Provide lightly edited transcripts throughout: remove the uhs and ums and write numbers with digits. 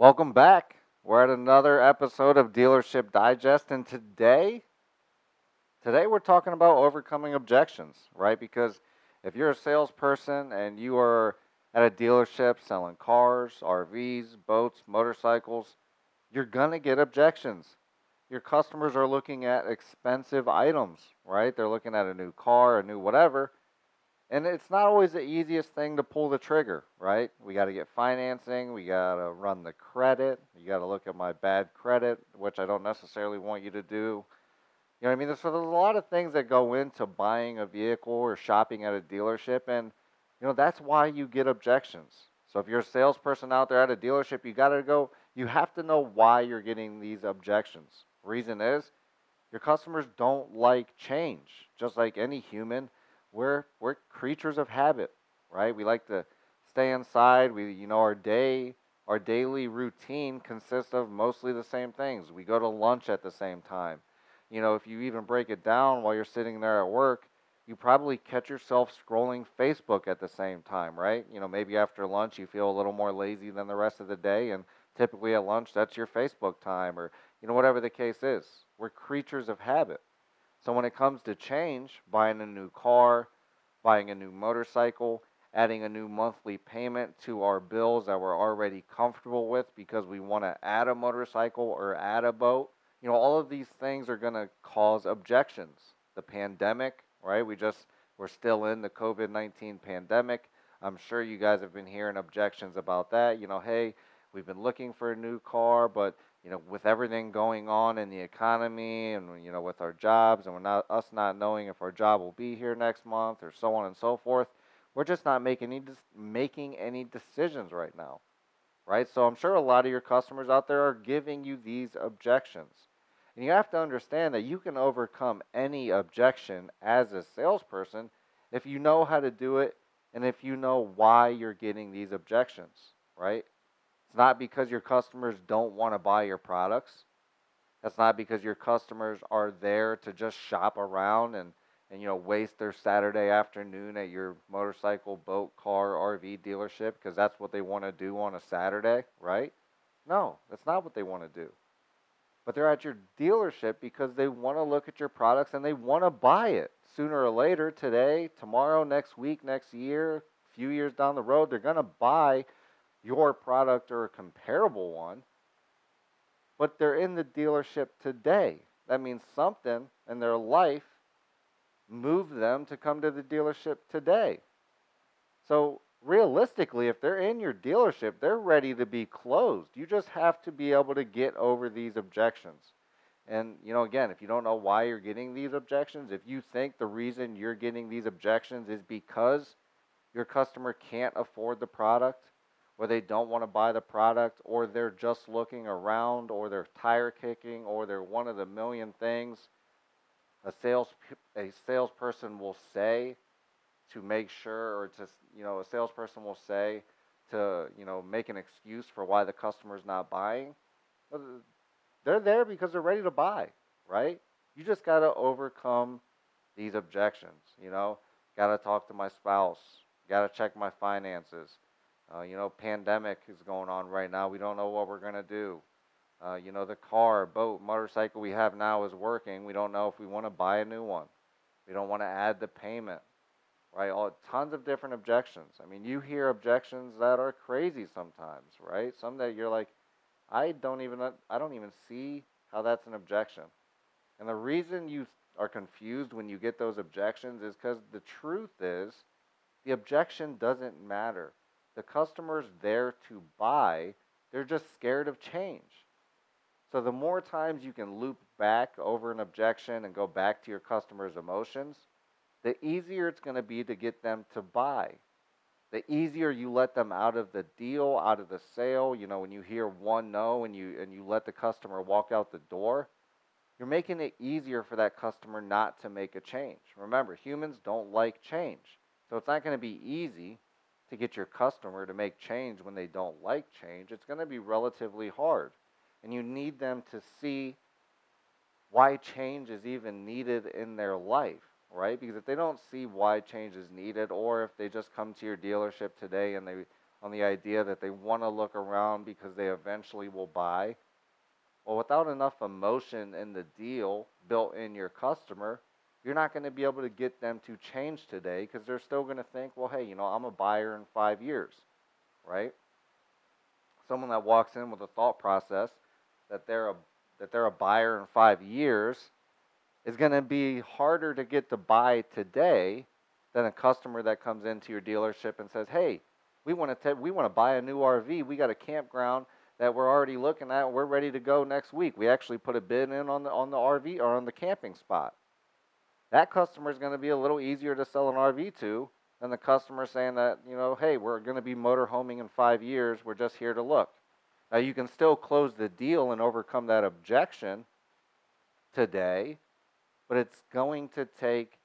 Welcome back. We're at another episode of Dealership Digest, and today we're talking about overcoming objections, right? Because if you're a salesperson and you are at a dealership selling cars, RVs, boats, motorcycles, you're gonna get objections. Your customers are looking at expensive items, right? They're looking at a new car, a new whatever, and it's not always the easiest thing to pull the trigger, right? We got to get financing. We got to run the credit. You got to look at my bad credit, which I don't necessarily want you to do. You know what I mean? So there's a lot of things that go into buying a vehicle or shopping at a dealership. And, that's why you get objections. So if you're a salesperson out there at a dealership, you have to know why you're getting these objections. Reason is your customers don't like change, just like any human. We're creatures of habit, right? We like to stay inside. Our daily routine consists of mostly the same things. We go to lunch at the same time. If you even break it down while you're sitting there at work, you probably catch yourself scrolling Facebook at the same time, right? Maybe after lunch you feel a little more lazy than the rest of the day, and typically at lunch that's your Facebook time, or whatever the case is. We're creatures of habit. So when it comes to change, buying a new car, buying a new motorcycle, adding a new monthly payment to our bills that we're already comfortable with because we want to add a motorcycle or add a boat, all of these things are going to cause objections. The pandemic, right? We're still in the COVID-19 pandemic. I'm sure you guys have been hearing objections about that. Hey, we've been looking for a new car, but with everything going on in the economy and with our jobs, and us not knowing if our job will be here next month or so on and so forth, we're just not making any decisions right now, right? So I'm sure a lot of your customers out there are giving you these objections. And you have to understand that you can overcome any objection as a salesperson if you know how to do it and if you know why you're getting these objections, right? It's not because your customers don't want to buy your products. That's not because your customers are there to just shop around and waste their Saturday afternoon at your motorcycle, boat, car, RV dealership because that's what they want to do on a Saturday, right? No, that's not what they want to do. But they're at your dealership because they want to look at your products and they want to buy it sooner or later, today, tomorrow, next week, next year, a few years down the road. They're going to buy your product or a comparable one, but they're in the dealership today. That means something in their life moved them to come to the dealership today. So realistically, if they're in your dealership, they're ready to be closed. You just have to be able to get over these objections. And, again, if you don't know why you're getting these objections, if you think the reason you're getting these objections is because your customer can't afford the product, or they don't want to buy the product, or they're just looking around, or they're tire kicking, or they're one of the million things a salesperson will say to make sure, or a salesperson will say to make an excuse for why the customer's not buying. They're there because they're ready to buy, right? You just got to overcome these objections. Got to talk to my spouse, got to check my finances. Pandemic is going on right now. We don't know what we're going to do. The car, boat, motorcycle we have now is working. We don't know if we want to buy a new one. We don't want to add the payment, right? Tons of different objections. I mean, you hear objections that are crazy sometimes, right? Some that you're like, I don't even see how that's an objection. And the reason you are confused when you get those objections is because the truth is the objection doesn't matter. The customer's there to buy. They're just scared of change. So the more times you can loop back over an objection and go back to your customer's emotions, the easier it's going to be to get them to buy. The easier you let them out of the deal, out of the sale. When you hear one no and you let the customer walk out the door, you're making it easier for that customer not to make a change. Remember, humans don't like change. So it's not going to be easy to get your customer to make change when they don't like change. It's going to be relatively hard. And you need them to see why change is even needed in their life, right? Because if they don't see why change is needed, or if they just come to your dealership today and they on the idea that they want to look around because they eventually will buy. Well, without enough emotion in the deal built in your customer, you're not going to be able to get them to change today because they're still going to think, well, hey, I'm a buyer in 5 years, right? Someone that walks in with a thought process that they're a buyer in 5 years is going to be harder to get to buy today than a customer that comes into your dealership and says, "Hey, we want to buy a new RV. We got a campground that we're already looking at. We're ready to go next week. We actually put a bid in on the RV or on the camping spot." That customer is going to be a little easier to sell an RV to than the customer saying that, "Hey, we're going to be motorhoming in 5 years. We're just here to look." Now, you can still close the deal and overcome that objection today, but it's going to take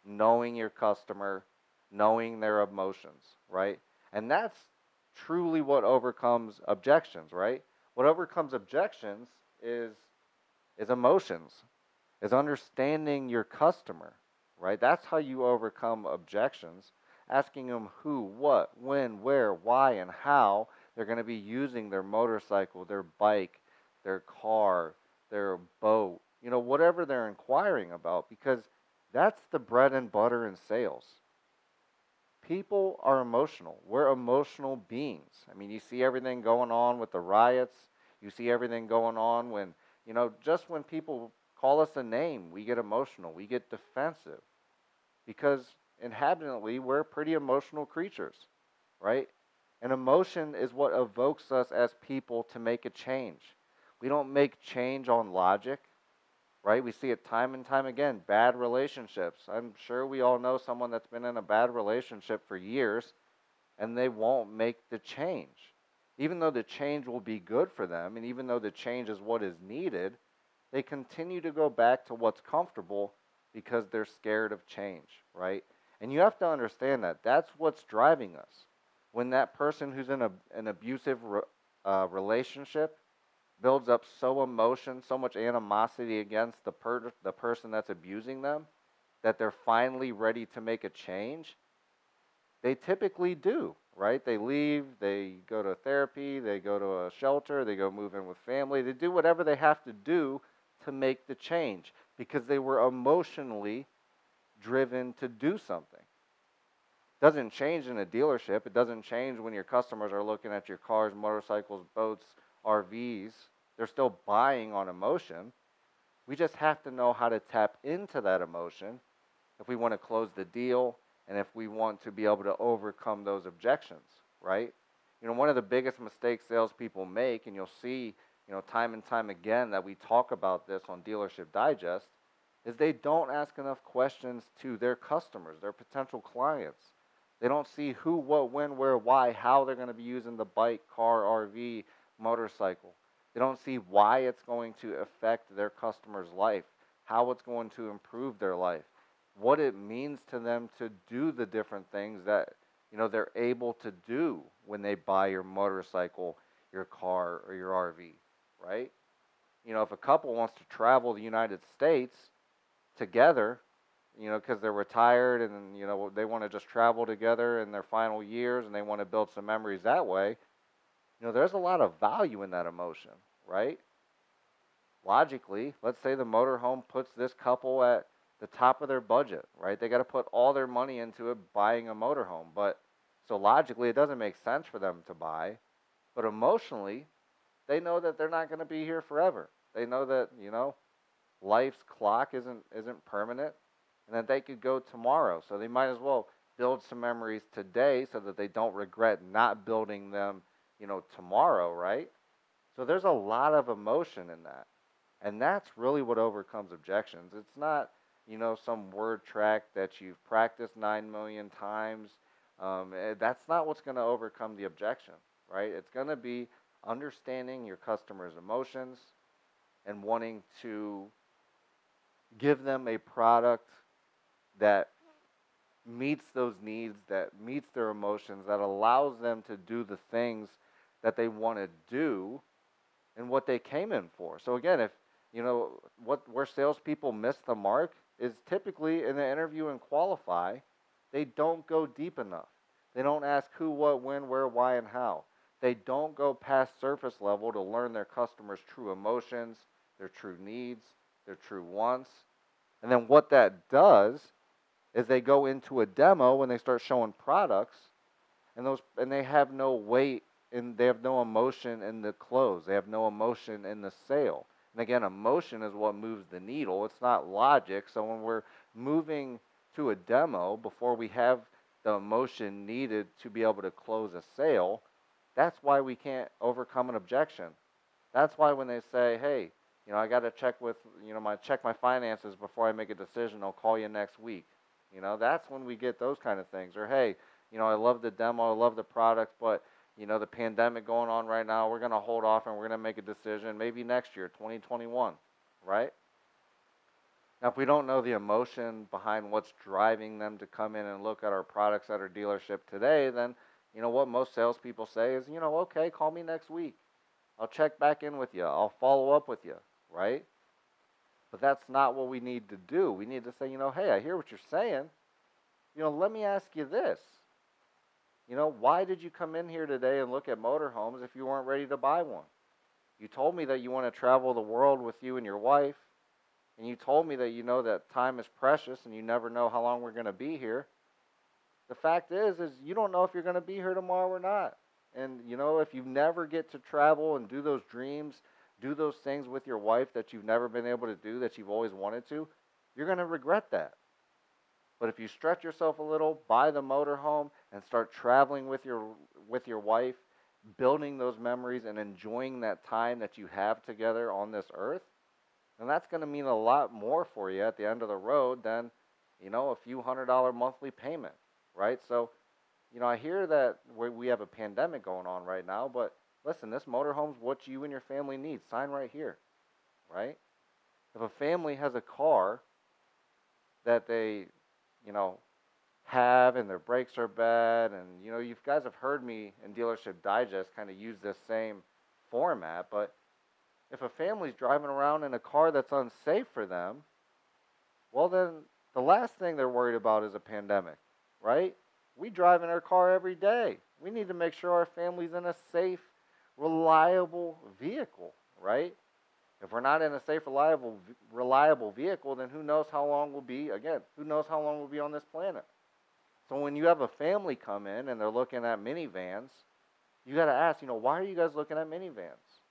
knowing your customer, knowing their emotions, right? And that's truly what overcomes objections, right? What overcomes objections is emotions, is understanding your customer, right? That's how you overcome objections, asking them who, what, when, where, why, and how they're going to be using their motorcycle, their bike, their car, their boat, whatever they're inquiring about, because that's the bread and butter in sales. People are emotional. We're emotional beings. I mean, you see everything going on with the riots. You see everything going on when, just when people call us a name, we get emotional. We get defensive because inherently we're pretty emotional creatures, right? And emotion is what evokes us as people to make a change. We don't make change on logic, right? We see it time and time again. Bad relationships. I'm sure we all know someone that's been in a bad relationship for years and they won't make the change. Even though the change will be good for them and even though the change is what is needed, they continue to go back to what's comfortable because they're scared of change, right? And you have to understand that that's what's driving us. When that person who's in an abusive relationship builds up so much animosity against the person that's abusing them, that they're finally ready to make a change, they typically do, right? They leave, they go to therapy, they go to a shelter, they go move in with family, they do whatever they have to do to make the change because they were emotionally driven to do something. It doesn't change in a dealership. It doesn't change when your customers are looking at your cars, motorcycles, boats, RVs. They're still buying on emotion. We just have to know how to tap into that emotion if we want to close the deal and if we want to be able to overcome those objections, right? One of the biggest mistakes salespeople make, and you'll see, time and time again that we talk about this on Dealership Digest, is they don't ask enough questions to their customers, their potential clients. They don't see who, what, when, where, why, how they're going to be using the bike, car, RV, motorcycle. They don't see why it's going to affect their customer's life, how it's going to improve their life, what it means to them to do the different things that, they're able to do when they buy your motorcycle, your car, or your RV, right? If a couple wants to travel the United States together, because they're retired and, they want to just travel together in their final years and they want to build some memories that way, there's a lot of value in that emotion, right? Logically, let's say the motorhome puts this couple at the top of their budget, right? They got to put all their money into it buying a motorhome. But so logically, it doesn't make sense for them to buy. But emotionally, they know that they're not going to be here forever. They know that, life's clock isn't permanent and that they could go tomorrow. So they might as well build some memories today so that they don't regret not building them, tomorrow, right? So there's a lot of emotion in that. And that's really what overcomes objections. It's not, some word track that you've practiced 9 million times. That's not what's going to overcome the objection, right? It's going to be understanding your customer's emotions and wanting to give them a product that meets those needs, that meets their emotions, that allows them to do the things that they want to do and what they came in for. So again, if where salespeople miss the mark is typically in the interview and qualify, they don't go deep enough. They don't ask who, what, when, where, why, and how. They don't go past surface level to learn their customers' true emotions, their true needs, their true wants. And then what that does is they go into a demo when they start showing products, and they have no weight and they have no emotion in the close. They have no emotion in the sale. And again, emotion is what moves the needle. It's not logic. So when we're moving to a demo before we have the emotion needed to be able to close a sale, that's why we can't overcome an objection. That's why when they say, "Hey, I got to check my finances before I make a decision. I'll call you next week." That's when we get those kind of things. Or, "Hey, I love the demo, I love the product, but the pandemic going on right now, we're going to hold off and we're going to make a decision maybe next year, 2021, right?" Now, if we don't know the emotion behind what's driving them to come in and look at our products at our dealership today, then what most salespeople say is, "Okay, call me next week. I'll check back in with you. I'll follow up with you," right? But that's not what we need to do. We need to say, "Hey, I hear what you're saying. Let me ask you this. Why did you come in here today and look at motorhomes if you weren't ready to buy one? You told me that you want to travel the world with you and your wife, and you told me that that time is precious and you never know how long we're going to be here. The fact is you don't know if you're going to be here tomorrow or not. And, if you never get to travel and do those dreams, do those things with your wife that you've never been able to do, that you've always wanted to, you're going to regret that. But if you stretch yourself a little, buy the motorhome, and start traveling with your wife, building those memories and enjoying that time that you have together on this earth, then that's going to mean a lot more for you at the end of the road than, a few $100 monthly payment, right? So, I hear that we have a pandemic going on right now, but listen, this motorhome's what you and your family need. Sign right here, right? If a family has a car that they, have and their brakes are bad, and, you guys have heard me in Dealership Digest kind of use this same format, but if a family's driving around in a car that's unsafe for them, well, then the last thing they're worried about is a pandemic, right? We drive in our car every day. We need to make sure our family's in a safe, reliable vehicle, right? If we're not in a safe, reliable vehicle, then who knows how long we'll be, on this planet. So when you have a family come in and they're looking at minivans, you got to ask, why are you guys looking at minivans,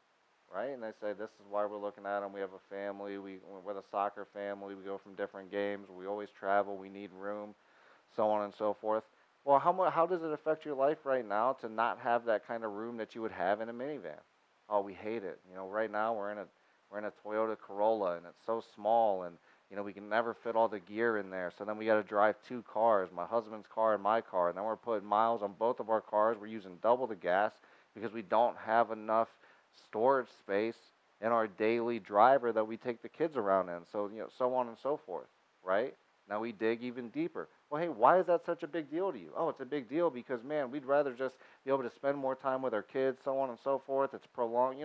right? And they say, "This is why we're looking at them. We have a family. We're the soccer family. We go from different games. We always travel. We need room," so on and so forth. Well, how does it affect your life right now to not have that kind of room that you would have in a minivan? Oh, we hate it. Right now we're in a Toyota Corolla, and it's so small, and we can never fit all the gear in there. So then we got to drive two cars, my husband's car and my car, and then we're putting miles on both of our cars. We're using double the gas because we don't have enough storage space in our daily driver that we take the kids around in. So so on and so forth, right? Now we dig even deeper. Well, hey, why is that such a big deal to you? Oh, it's a big deal because, man, we'd rather just be able to spend more time with our kids, so on and so forth. It's prolonged.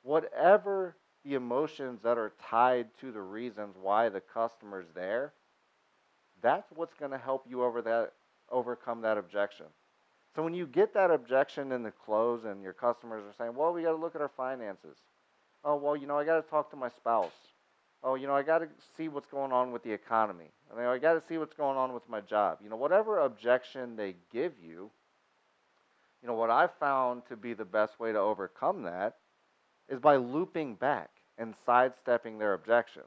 Whatever the emotions that are tied to the reasons why the customer's there, that's what's going to help you overcome that objection. So when you get that objection in the close and your customers are saying, "Well, we got to look at our finances. Oh, well, I got to talk to my spouse. Oh, I got to see what's going on with the economy. I got to see what's going on with my job." Whatever objection they give you, what I've found to be the best way to overcome that is by looping back and sidestepping their objection.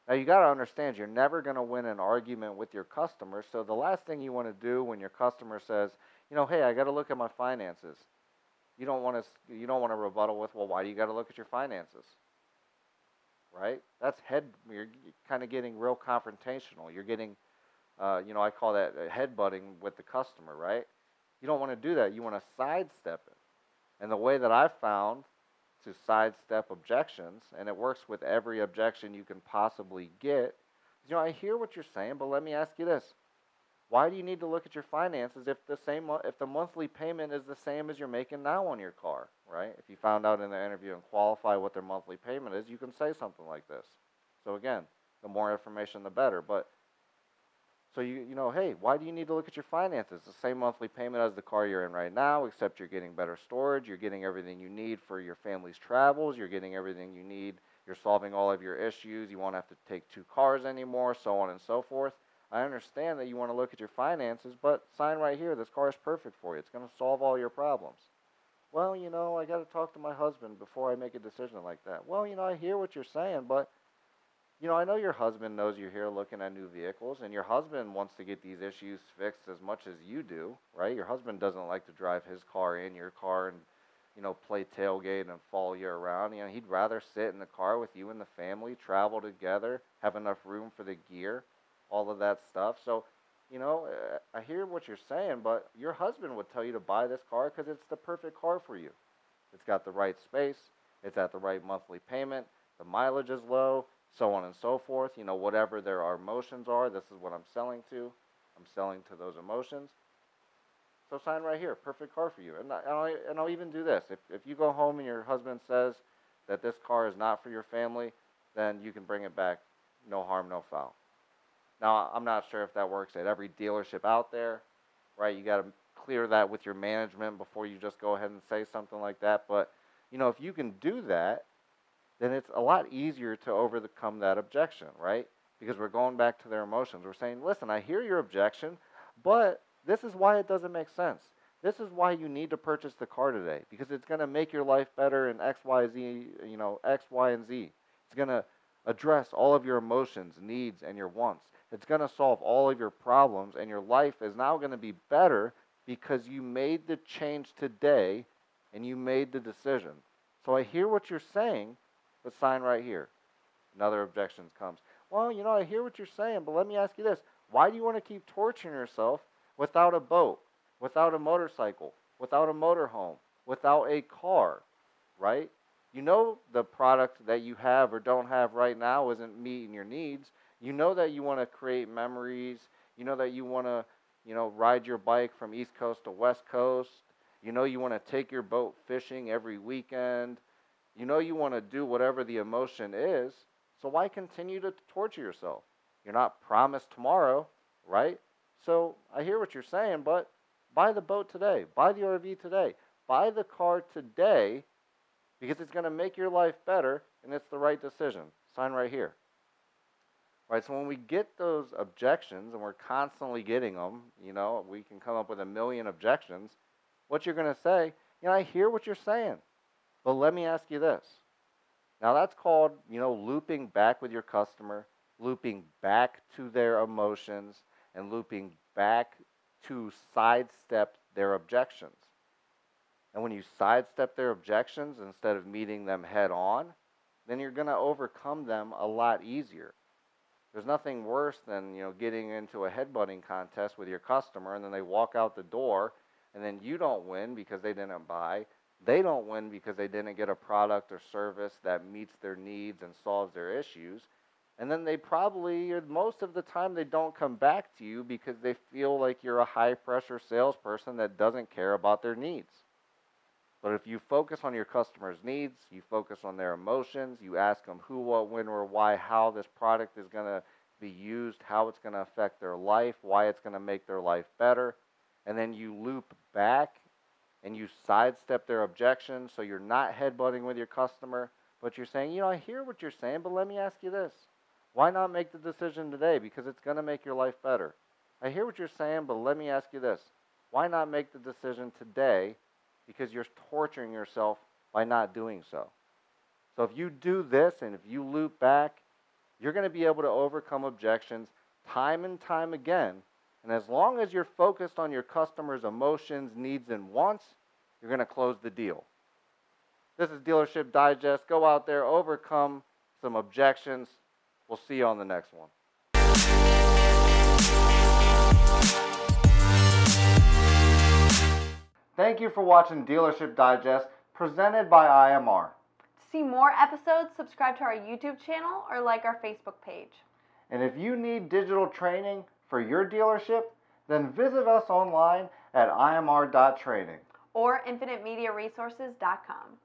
Now, you got to understand, you're never going to win an argument with your customer, so the last thing you want to do when your customer says, "Hey, I got to look at my finances," you don't want to rebuttal with, "Well, why do you got to look at your finances?" Right? You're kind of getting real confrontational. You're getting, I call that headbutting with the customer, right? You don't want to do that. You want to sidestep it. And the way that I've found to sidestep objections, and it works with every objection you can possibly get, is, I hear what you're saying, but let me ask you this. Why do you need to look at your finances if the monthly payment is the same as you're making now on your car, right? If you found out in the interview and qualify what their monthly payment is, you can say something like this. So again, the more information, the better. So you know, hey, why do you need to look at your finances? The same monthly payment as the car you're in right now, except you're getting better storage, you're getting everything you need for your family's travels, you're getting everything you need, you're solving all of your issues, you won't have to take 2 cars anymore, so on and so forth. I understand that you want to look at your finances, but sign right here, this car is perfect for you. It's going to solve all your problems. Well, you know, I got to talk to my husband before I make a decision like that. Well, you know, I hear what you're saying, but you know, I know your husband knows you're here looking at new vehicles, and your husband wants to get these issues fixed as much as you do, right? Your husband doesn't like to drive his car in your car and, you know, play tailgate and follow you around. You know, he'd rather sit in the car with you and the family, travel together, have enough room for the gear, all of that stuff. So, you know, I hear what you're saying, but your husband would tell you to buy this car because it's the perfect car for you. It's got the right space, it's at the right monthly payment, the mileage is low, so on and so forth. You know, whatever our emotions are, this is what I'm selling to. I'm selling to those emotions. So sign right here, perfect car for you. And I'll even do this. If you go home and your husband says that this car is not for your family, then you can bring it back, no harm, no foul. Now, I'm not sure if that works at every dealership out there, right? You got to clear that with your management before you just go ahead and say something like that. But, you know, if you can do that, then it's a lot easier to overcome that objection, right? Because we're going back to their emotions. We're saying, listen, I hear your objection, but this is why it doesn't make sense. This is why you need to purchase the car today, because it's going to make your life better in X, Y, Z, you know, X, Y, and Z. It's going to address all of your emotions, needs, and your wants. It's going to solve all of your problems, and your life is now going to be better because you made the change today and you made the decision. So I hear what you're saying, but sign right here. Another objection comes. Well, you know, I hear what you're saying, but let me ask you this. Why do you want to keep torturing yourself without a boat, without a motorcycle, without a motorhome, without a car, right? You know the product that you have or don't have right now isn't meeting your needs. You know that you want to create memories. You know that you want to, you know, ride your bike from East Coast to West Coast. You know you want to take your boat fishing every weekend. You know you want to do whatever the emotion is. So why continue to torture yourself? You're not promised tomorrow, right? So I hear what you're saying, but buy the boat today. Buy the RV today. Buy the car today because it's going to make your life better and it's the right decision. Sign right here. Right, so when we get those objections, and we're constantly getting them, you know, we can come up with a million objections, what you're going to say, you know, I hear what you're saying, but let me ask you this. Now that's called, you know, looping back with your customer, looping back to their emotions, and looping back to sidestep their objections. And when you sidestep their objections instead of meeting them head on, then you're going to overcome them a lot easier. There's nothing worse than, you know, getting into a headbutting contest with your customer and then they walk out the door and then you don't win because they didn't buy. They don't win because they didn't get a product or service that meets their needs and solves their issues. And then they probably, or most of the time, they don't come back to you because they feel like you're a high-pressure salesperson that doesn't care about their needs. But if you focus on your customer's needs, you focus on their emotions, you ask them who, what, when, or why, how this product is going to be used, how it's going to affect their life, why it's going to make their life better, and then you loop back and you sidestep their objections so you're not headbutting with your customer, but you're saying, you know, I hear what you're saying, but let me ask you this. Why not make the decision today? Because it's going to make your life better. I hear what you're saying, but let me ask you this. Why not make the decision today? Because you're torturing yourself by not doing so. So if you do this and if you loop back, you're going to be able to overcome objections time and time again. And as long as you're focused on your customer's emotions, needs, and wants, you're going to close the deal. This is Dealership Digest. Go out there, overcome some objections. We'll see you on the next one. Thank you for watching Dealership Digest, presented by IMR. To see more episodes, subscribe to our YouTube channel or like our Facebook page. And if you need digital training for your dealership, then visit us online at imr.training Or infiniteMediaResources.com.